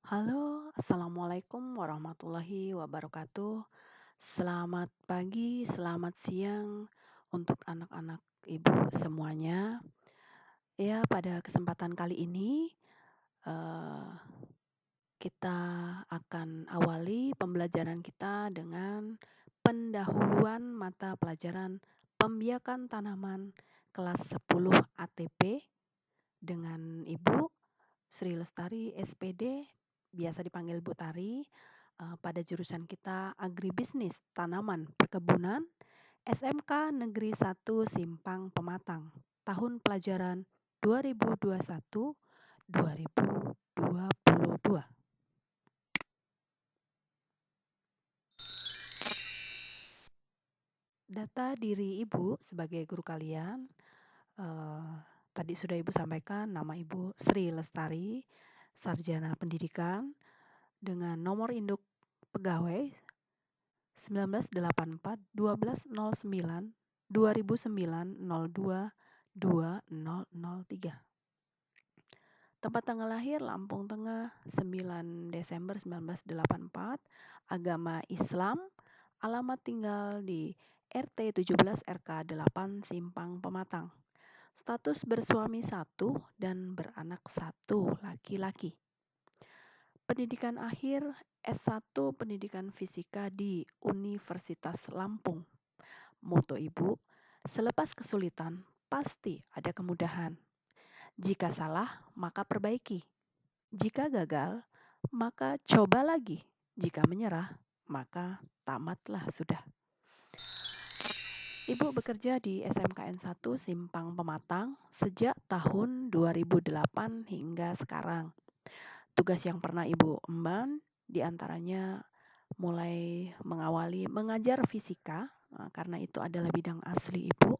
Halo, Assalamualaikum warahmatullahi wabarakatuh. Selamat pagi, selamat siang untuk anak-anak ibu semuanya. Ya, pada kesempatan kali ini eh, kita akan awali pembelajaran kita dengan pendahuluan mata pelajaran pembiakan tanaman kelas 10 ATP dengan Ibu Sri Lestari SPD, biasa dipanggil Bu Tari, pada jurusan kita Agribisnis Tanaman Perkebunan, SMK Negeri 1 Simpang Pematang, tahun pelajaran 2021-2022. Data diri Ibu sebagai guru kalian, eh, tadi sudah Ibu sampaikan nama Ibu Sri Lestari, Sarjana Pendidikan, dengan nomor induk pegawai 1984 1209 2009 02 2003. Tempat tanggal lahir Lampung Tengah 9 Desember 1984, agama Islam, alamat tinggal di RT 17 RK 8 Simpang Pematang. Status bersuami 1 dan beranak 1 laki-laki. Pendidikan akhir S1 Pendidikan Fisika di Universitas Lampung. Moto Ibu, selepas kesulitan pasti ada kemudahan. Jika salah, maka perbaiki. Jika gagal, maka coba lagi. Jika menyerah, maka tamatlah sudah. Ibu bekerja di SMKN 1 Simpang Pematang sejak tahun 2008 hingga sekarang. Tugas yang pernah Ibu emban diantaranya mulai mengawali mengajar fisika, karena itu adalah bidang asli Ibu.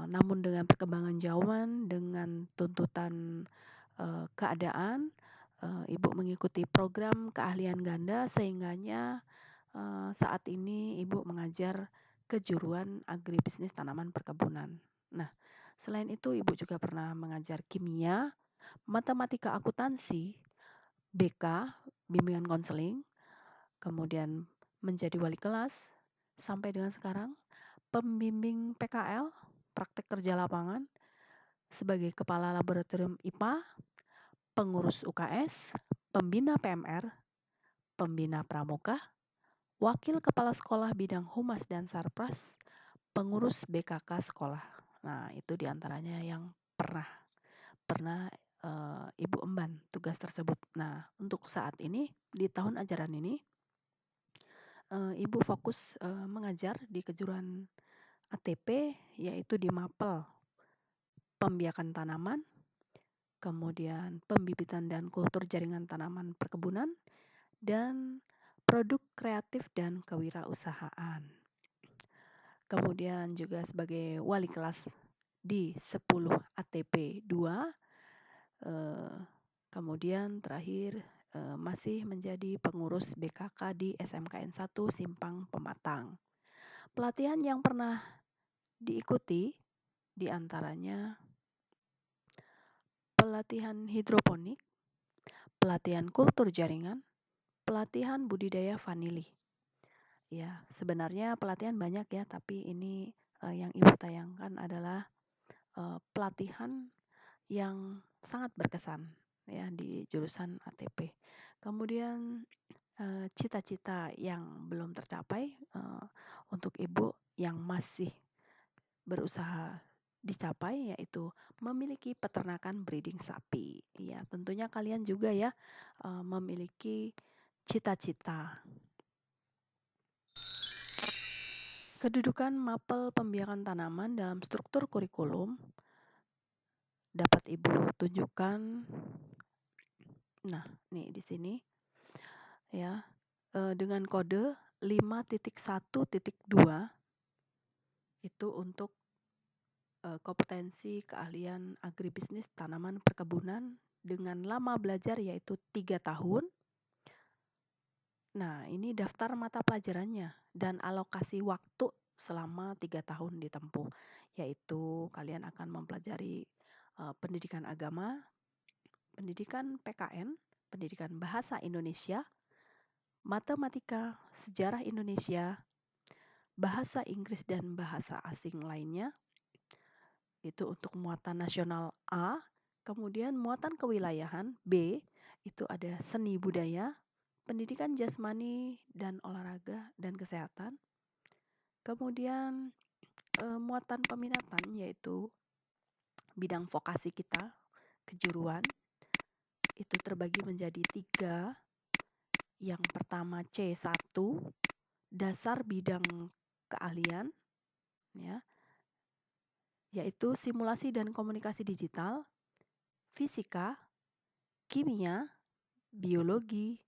Namun dengan perkembangan zaman, dengan tuntutan keadaan, Ibu mengikuti program keahlian ganda sehingganya saat ini Ibu mengajar kejuruan agribisnis tanaman perkebunan. Nah, selain itu Ibu juga pernah mengajar kimia, matematika akuntansi, BK, bimbingan konseling, kemudian menjadi wali kelas sampai dengan sekarang, pembimbing PKL, praktek kerja lapangan, sebagai kepala laboratorium IPA, pengurus UKS, pembina PMR, pembina pramuka, wakil kepala sekolah bidang humas dan sarpras, pengurus BKK sekolah. Nah, itu diantaranya yang pernah Ibu emban tugas tersebut. Nah, untuk saat ini di tahun ajaran ini Ibu fokus mengajar di kejuruan ATP, yaitu di Mapel, pembiakan tanaman, kemudian pembibitan dan kultur jaringan tanaman perkebunan, dan produk kreatif dan kewirausahaan. Kemudian juga sebagai wali kelas di 10 ATP 2, kemudian terakhir masih menjadi pengurus BKK di SMKN 1 Simpang Pematang. Pelatihan yang pernah diikuti diantaranya pelatihan hidroponik, pelatihan kultur jaringan, pelatihan budidaya vanili. Ya, sebenarnya pelatihan banyak ya, tapi ini yang Ibu tayangkan adalah pelatihan yang sangat berkesan ya di jurusan ATP. Kemudian cita-cita yang belum tercapai untuk Ibu yang masih berusaha dicapai yaitu memiliki peternakan breeding sapi. Ya, tentunya kalian juga ya memiliki cita-cita. Kedudukan mapel pembiakan tanaman dalam struktur kurikulum dapat Ibu tunjukkan. Nah, nih di sini ya dengan kode 5.1.2 itu untuk kompetensi keahlian agribisnis tanaman perkebunan dengan lama belajar yaitu 3 tahun. Nah, ini daftar mata pelajarannya dan alokasi waktu selama 3 tahun ditempuh, yaitu kalian akan mempelajari pendidikan agama, pendidikan PKN, pendidikan bahasa Indonesia, matematika, sejarah Indonesia, bahasa Inggris dan bahasa asing lainnya. Itu untuk muatan nasional A, kemudian muatan kewilayahan B, itu ada seni budaya, pendidikan jasmani dan olahraga dan kesehatan. Kemudian muatan peminatan yaitu bidang vokasi kita, kejuruan, itu terbagi menjadi 3. Yang pertama C1, dasar bidang keahlian, ya, yaitu simulasi dan komunikasi digital, fisika, kimia, biologi.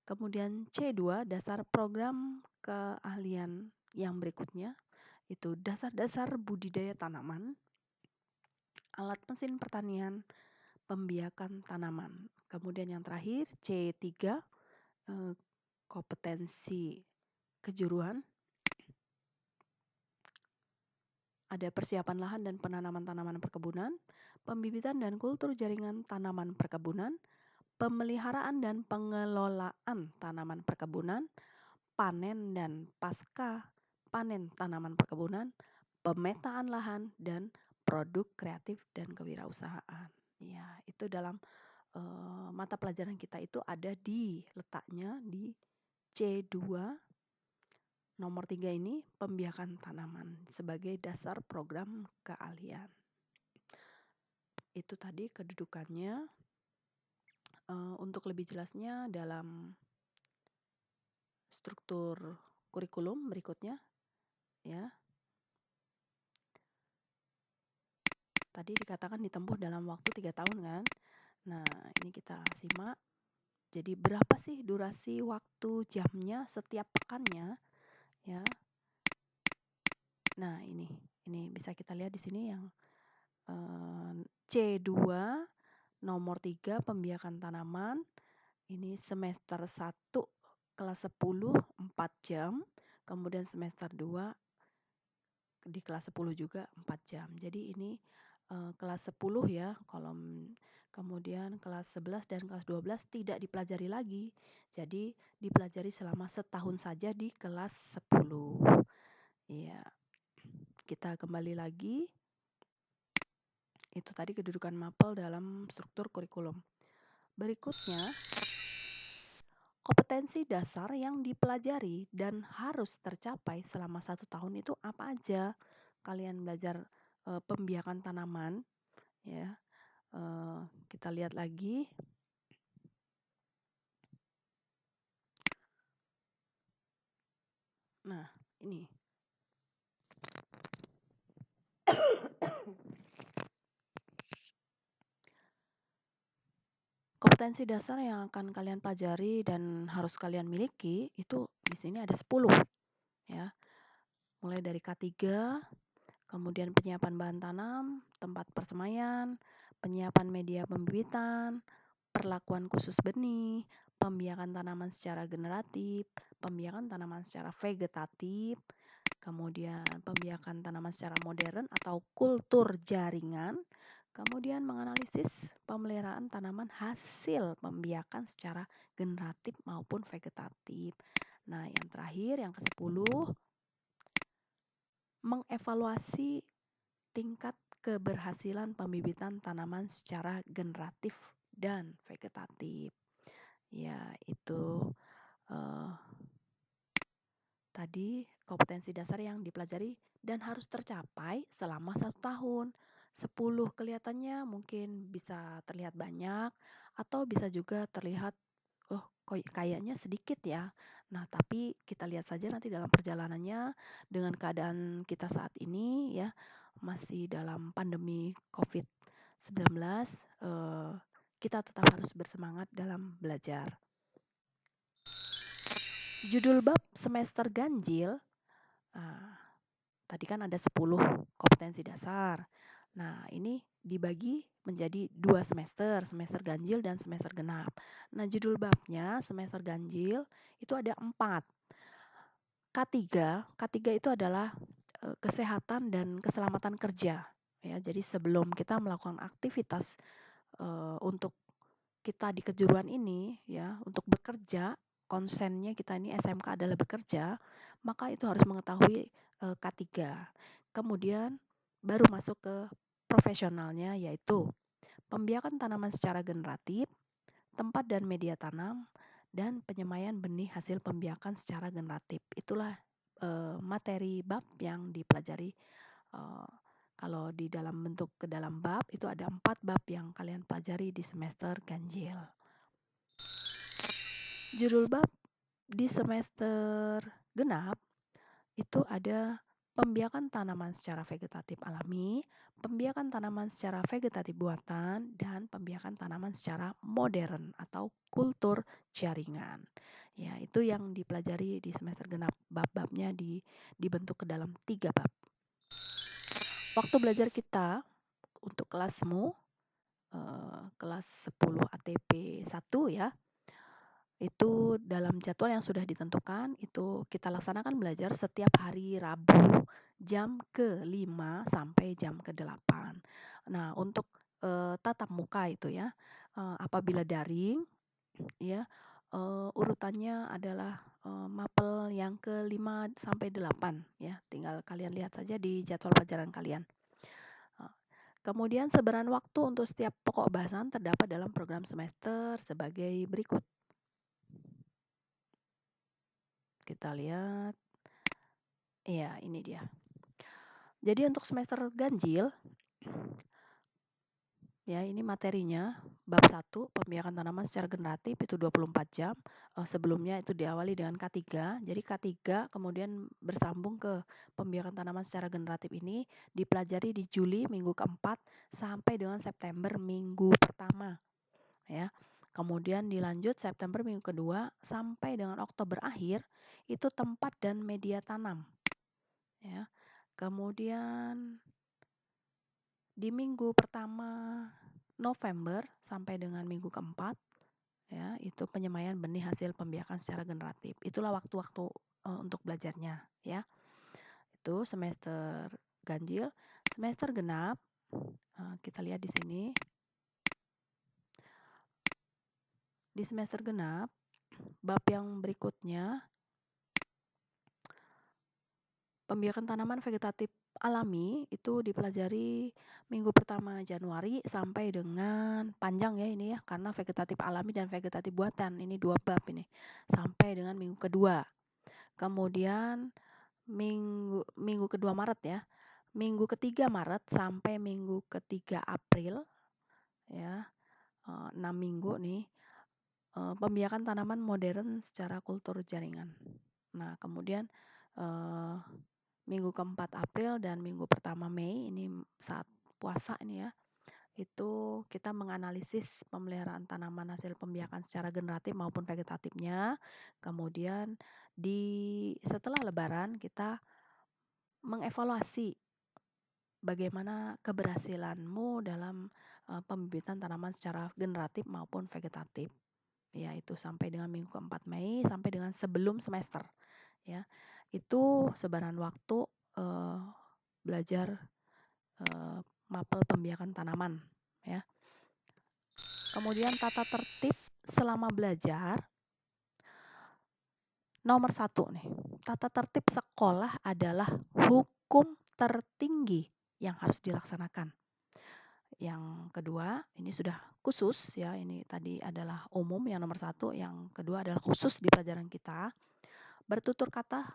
Kemudian C2, dasar program keahlian yang berikutnya, itu dasar-dasar budidaya tanaman, alat mesin pertanian, pembiakan tanaman. Kemudian yang terakhir C3, kompetensi kejuruan, ada persiapan lahan dan penanaman tanaman perkebunan, pembibitan dan kultur jaringan tanaman perkebunan, pemeliharaan dan pengelolaan tanaman perkebunan, panen dan pasca panen tanaman perkebunan, pemetaan lahan, dan produk kreatif dan kewirausahaan. Ya, itu dalam mata pelajaran kita itu ada letaknya di C2 nomor 3 ini, pembiakan tanaman sebagai dasar program keahlian. Itu tadi kedudukannya. Untuk lebih jelasnya dalam struktur kurikulum berikutnya, ya. Tadi dikatakan ditempuh dalam waktu 3 tahun kan. Nah, ini kita simak. Jadi berapa sih durasi waktu jamnya setiap pekannya, ya. Nah, ini bisa kita lihat di sini yang C2 nomor 3 pembiakan tanaman. Ini semester 1 kelas 10 4 jam, kemudian semester 2 di kelas 10 juga 4 jam. Jadi ini kelas 10 ya, kemudian kelas 11 dan kelas 12 tidak dipelajari lagi. Jadi dipelajari selama setahun saja di kelas 10. Iya. Kita kembali lagi. Itu tadi kedudukan MAPEL dalam struktur kurikulum. Berikutnya, kompetensi dasar yang dipelajari dan harus tercapai selama 1 tahun itu apa aja? Kalian belajar pembiakan tanaman, ya. Kita lihat lagi. Nah, ini. Kompetensi dasar yang akan kalian pelajari dan harus kalian miliki itu di sini ada 10, ya. Mulai dari K3, kemudian penyiapan bahan tanam, tempat persemaian, penyiapan media pembibitan, perlakuan khusus benih, pembiakan tanaman secara generatif, pembiakan tanaman secara vegetatif, kemudian pembiakan tanaman secara modern atau kultur jaringan, kemudian menganalisis pemeliharaan tanaman hasil pembiakan secara generatif maupun vegetatif. Nah, yang terakhir, yang ke-10, mengevaluasi tingkat keberhasilan pembibitan tanaman secara generatif dan vegetatif. Ya, itu tadi kompetensi dasar yang dipelajari dan harus tercapai selama 1 tahun. 10 kelihatannya mungkin bisa terlihat banyak atau bisa juga terlihat kayaknya sedikit ya. Nah, tapi kita lihat saja nanti dalam perjalanannya dengan keadaan kita saat ini ya, masih dalam pandemi COVID-19, kita tetap harus bersemangat dalam belajar. Judul bab semester ganjil, tadi kan ada 10 kompetensi dasar. Nah, ini dibagi menjadi 2 semester, semester ganjil dan semester genap. Nah, judul babnya semester ganjil itu ada 4. K3 itu adalah kesehatan dan keselamatan kerja. Ya, jadi sebelum kita melakukan aktivitas untuk kita di kejuruan ini ya untuk bekerja, konsennya kita ini SMK adalah bekerja, maka itu harus mengetahui K3. Kemudian baru masuk ke profesionalnya, yaitu pembiakan tanaman secara generatif, tempat dan media tanam, dan penyemaian benih hasil pembiakan secara generatif. Itulah materi bab yang dipelajari. Kalau di dalam bentuk ke dalam bab itu ada 4 bab yang kalian pelajari di semester ganjil. Judul bab di semester genap itu ada pembiakan tanaman secara vegetatif alami, pembiakan tanaman secara vegetatif buatan, dan pembiakan tanaman secara modern atau kultur jaringan. Ya, itu yang dipelajari di semester genap. Bab-babnya dibentuk ke dalam 3 bab. Waktu belajar kita untuk kelasmu, kelas 10 ATP 1 ya, itu dalam jadwal yang sudah ditentukan, itu kita laksanakan belajar setiap hari Rabu jam ke-5 sampai jam ke-8. Nah, untuk tatap muka itu ya, apabila daring ya, urutannya adalah mapel yang ke-5 sampai 8 ya. Tinggal kalian lihat saja di jadwal pelajaran kalian. Kemudian sebaran waktu untuk setiap pokok bahasan terdapat dalam program semester sebagai berikut. Kita lihat. Iya, ini dia. Jadi untuk semester ganjil, ya ini materinya, bab 1, pembiakan tanaman secara generatif itu 24 jam. Sebelumnya itu diawali dengan K3, jadi K3 kemudian bersambung ke pembiakan tanaman secara generatif ini dipelajari di Juli minggu keempat sampai dengan September minggu pertama. Ya. Kemudian dilanjut September minggu kedua sampai dengan Oktober akhir itu tempat dan media tanam. Ya. Kemudian di minggu pertama November sampai dengan minggu keempat ya itu penyemaian benih hasil pembiakan secara generatif. Itulah waktu-waktu untuk belajarnya ya. Itu semester ganjil, semester genap. Kita lihat di sini. Di semester genap, bab yang berikutnya pembiakan tanaman vegetatif alami itu dipelajari minggu pertama Januari sampai dengan panjang ya ini ya, karena vegetatif alami dan vegetatif buatan, ini 2 bab ini, sampai dengan minggu kedua. Kemudian minggu kedua Maret ya, minggu ketiga Maret sampai minggu ketiga April ya, 6 minggu nih, pembiakan tanaman modern secara kultur jaringan. Nah kemudian minggu keempat April dan minggu pertama Mei, ini saat puasa ini ya, itu kita menganalisis pemeliharaan tanaman hasil pembiakan secara generatif maupun vegetatifnya. Kemudian setelah Lebaran kita mengevaluasi bagaimana keberhasilanmu dalam pembibitan tanaman secara generatif maupun vegetatif. Ya, itu sampai dengan minggu keempat Mei sampai dengan sebelum semester. Ya, itu sebaran waktu belajar mapel pembiakan tanaman ya. Kemudian tata tertib selama belajar nomor 1 nih, tata tertib sekolah adalah hukum tertinggi yang harus dilaksanakan. Yang kedua, ini sudah khusus ya, ini tadi adalah umum yang nomor 1, yang kedua adalah khusus di pelajaran kita. Bertutur kata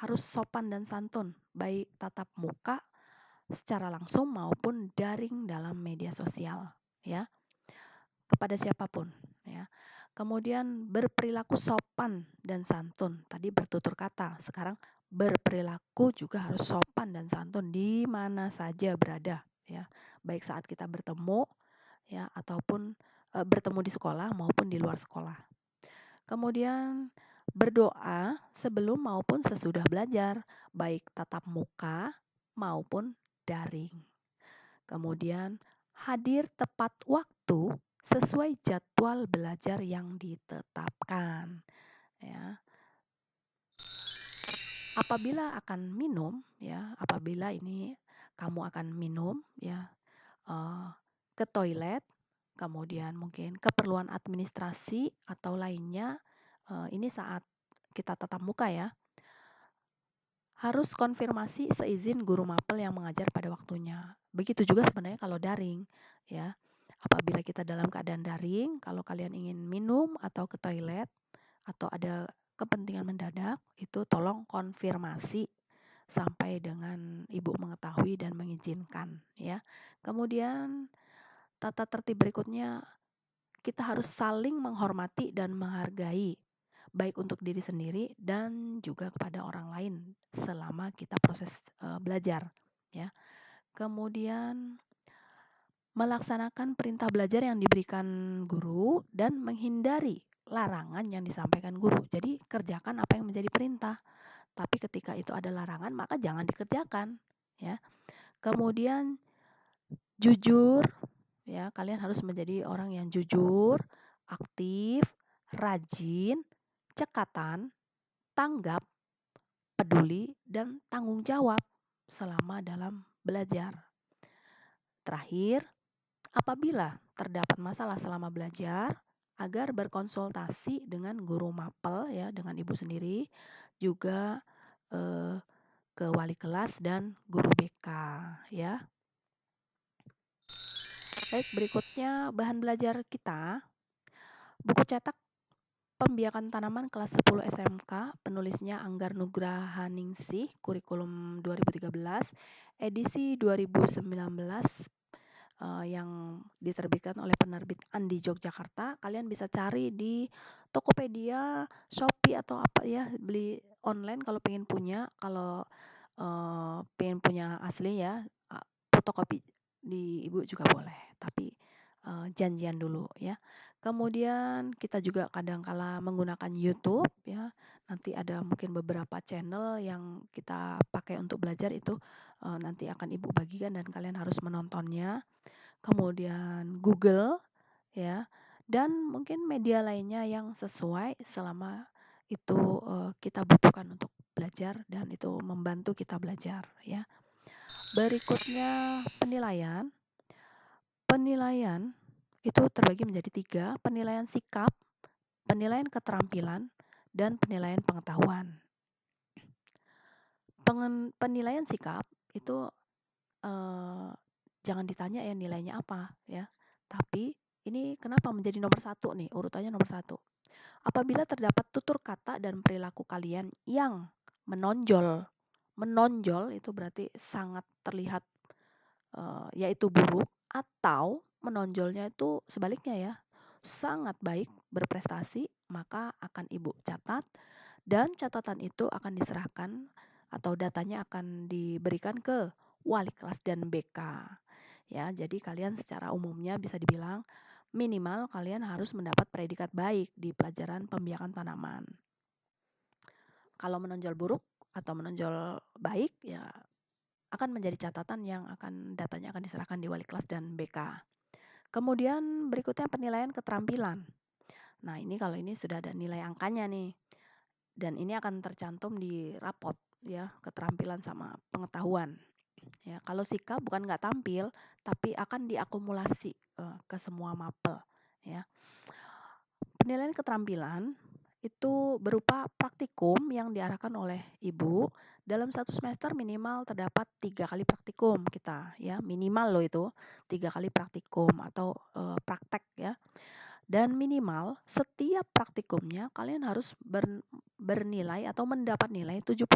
harus sopan dan santun, baik tatap muka secara langsung maupun daring dalam media sosial ya, kepada siapapun ya. Kemudian berperilaku sopan dan santun, tadi bertutur kata, sekarang berperilaku juga harus sopan dan santun di mana saja berada ya, baik saat kita bertemu ya ataupun bertemu di sekolah maupun di luar sekolah. Kemudian berdoa sebelum maupun sesudah belajar, baik tatap muka maupun daring. Kemudian hadir tepat waktu sesuai jadwal belajar yang ditetapkan. Ya. Apabila akan minum, ya, apabila ini kamu akan minum, ya, ke toilet, kemudian mungkin keperluan administrasi atau lainnya, ini saat kita tatap muka ya, harus konfirmasi seizin guru mapel yang mengajar pada waktunya. Begitu juga sebenarnya kalau daring, ya. Apabila kita dalam keadaan daring, kalau kalian ingin minum atau ke toilet atau ada kepentingan mendadak, itu tolong konfirmasi sampai dengan ibu mengetahui dan mengizinkan, ya. Kemudian tata tertib berikutnya, kita harus saling menghormati dan menghargai, baik untuk diri sendiri dan juga kepada orang lain selama kita proses belajar, ya. Kemudian melaksanakan perintah belajar yang diberikan guru dan menghindari larangan yang disampaikan guru. Jadi kerjakan apa yang menjadi perintah. Tapi ketika itu ada larangan, maka jangan dikerjakan, ya. Kemudian jujur, ya, kalian harus menjadi orang yang jujur, aktif, rajin, cekatan, tanggap, peduli, dan tanggung jawab selama dalam belajar. Terakhir, apabila terdapat masalah selama belajar, agar berkonsultasi dengan guru mapel, ya, dengan ibu sendiri, juga ke wali kelas dan guru BK, ya. Baik, berikutnya bahan belajar kita, buku cetak Pembiakan Tanaman kelas 10 SMK, penulisnya Anggar Nugrahaningsih, kurikulum 2013, edisi 2019, yang diterbitkan oleh penerbit Andi Yogyakarta. Kalian bisa cari di Tokopedia, Shopee atau apa ya, beli online kalau pengen punya. Kalau pengen punya asli ya, fotokopi di ibu juga boleh, tapi janjian dulu ya. Kemudian kita juga kadang-kala menggunakan YouTube ya. Nanti ada mungkin beberapa channel yang kita pakai untuk belajar itu nanti akan ibu bagikan dan kalian harus menontonnya. Kemudian Google ya, dan mungkin media lainnya yang sesuai selama itu kita butuhkan untuk belajar dan itu membantu kita belajar ya. Berikutnya penilaian. Penilaian itu terbagi menjadi 3, penilaian sikap, penilaian keterampilan, dan penilaian pengetahuan. Penilaian sikap itu jangan ditanya ya nilainya apa ya. Tapi ini kenapa menjadi nomor 1 nih, urutannya nomor 1. Apabila terdapat tutur kata dan perilaku kalian yang menonjol. Menonjol itu berarti sangat terlihat yaitu buruk, atau menonjolnya itu sebaliknya ya, sangat baik, berprestasi, maka akan ibu catat dan catatan itu akan diserahkan atau datanya akan diberikan ke wali kelas dan BK. Ya, jadi kalian secara umumnya bisa dibilang minimal kalian harus mendapat predikat baik di pelajaran pembiakan tanaman. Kalau menonjol buruk atau menonjol baik ya akan menjadi catatan yang datanya akan diserahkan di wali kelas dan BK. Kemudian berikutnya penilaian keterampilan. Nah, ini kalau ini sudah ada nilai angkanya nih. Dan ini akan tercantum di rapot ya, keterampilan sama pengetahuan. Ya, kalau sikap bukan nggak tampil, tapi akan diakumulasi ke semua mapel ya. Penilaian keterampilan itu berupa praktikum yang diarahkan oleh ibu. Dalam 1 semester minimal terdapat 3 kali praktikum kita ya, minimal loh itu 3 kali praktikum atau praktek ya. Dan minimal setiap praktikumnya kalian harus bernilai atau mendapat nilai 75.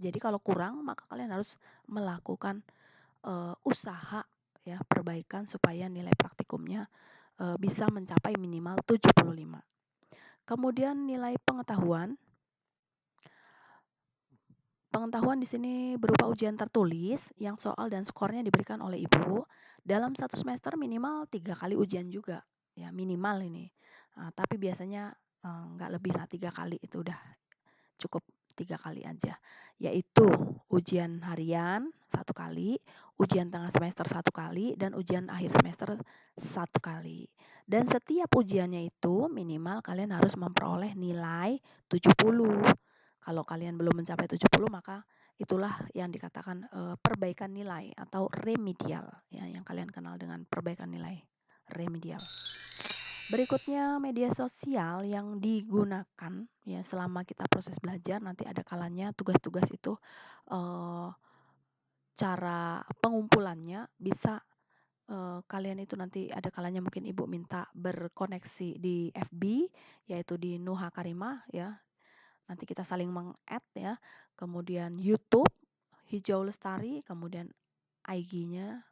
Jadi kalau kurang maka kalian harus melakukan usaha ya, perbaikan supaya nilai praktikumnya bisa mencapai minimal 75. Kemudian nilai pengetahuan. Pengetahuan di sini berupa ujian tertulis yang soal dan skornya diberikan oleh ibu. Dalam 1 semester minimal 3 kali ujian juga. Ya, minimal ini. Tapi biasanya nggak lebih lah 3 kali, itu udah cukup 3 kali aja. Yaitu ujian harian 1 kali, ujian tengah semester 1 kali, dan ujian akhir semester 1 kali. Dan setiap ujiannya itu minimal kalian harus memperoleh nilai 70. Kalau kalian belum mencapai 70 maka itulah yang dikatakan perbaikan nilai atau remedial ya, yang kalian kenal dengan perbaikan nilai. remedial. Berikutnya media sosial yang digunakan ya selama kita proses belajar, nanti ada kalanya tugas-tugas itu, eee, cara pengumpulannya bisa, kalian itu nanti ada kalanya mungkin ibu minta berkoneksi di FB, yaitu di Nuha Karimah ya, nanti kita saling meng-add ya, kemudian YouTube, Hijau Lestari, kemudian IG-nya,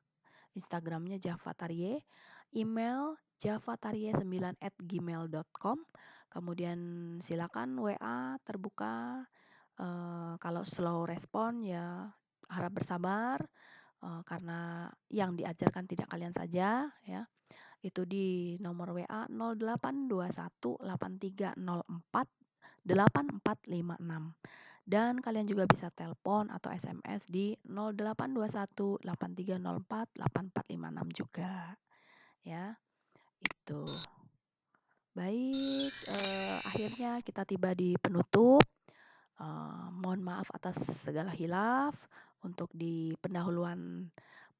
Instagram-nya Jafatarie, email javatarie9@gmail.com, kemudian silakan WA terbuka, kalau slow respon ya harap bersabar, karena yang diajarkan tidak kalian saja ya, itu di nomor WA 082183048456. Dan kalian juga bisa telepon atau SMS di 082183048456 juga ya. Itu. Baik, akhirnya kita tiba di penutup. Mohon maaf atas segala hilaf untuk di pendahuluan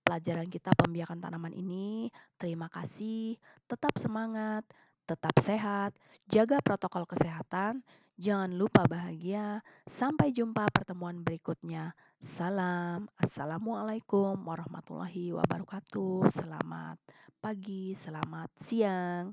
pelajaran kita pembiakan tanaman ini. Terima kasih, tetap semangat, tetap sehat, jaga protokol kesehatan, jangan lupa bahagia. Sampai jumpa pertemuan berikutnya. Salam, assalamualaikum warahmatullahi wabarakatuh. Selamat pagi, selamat siang.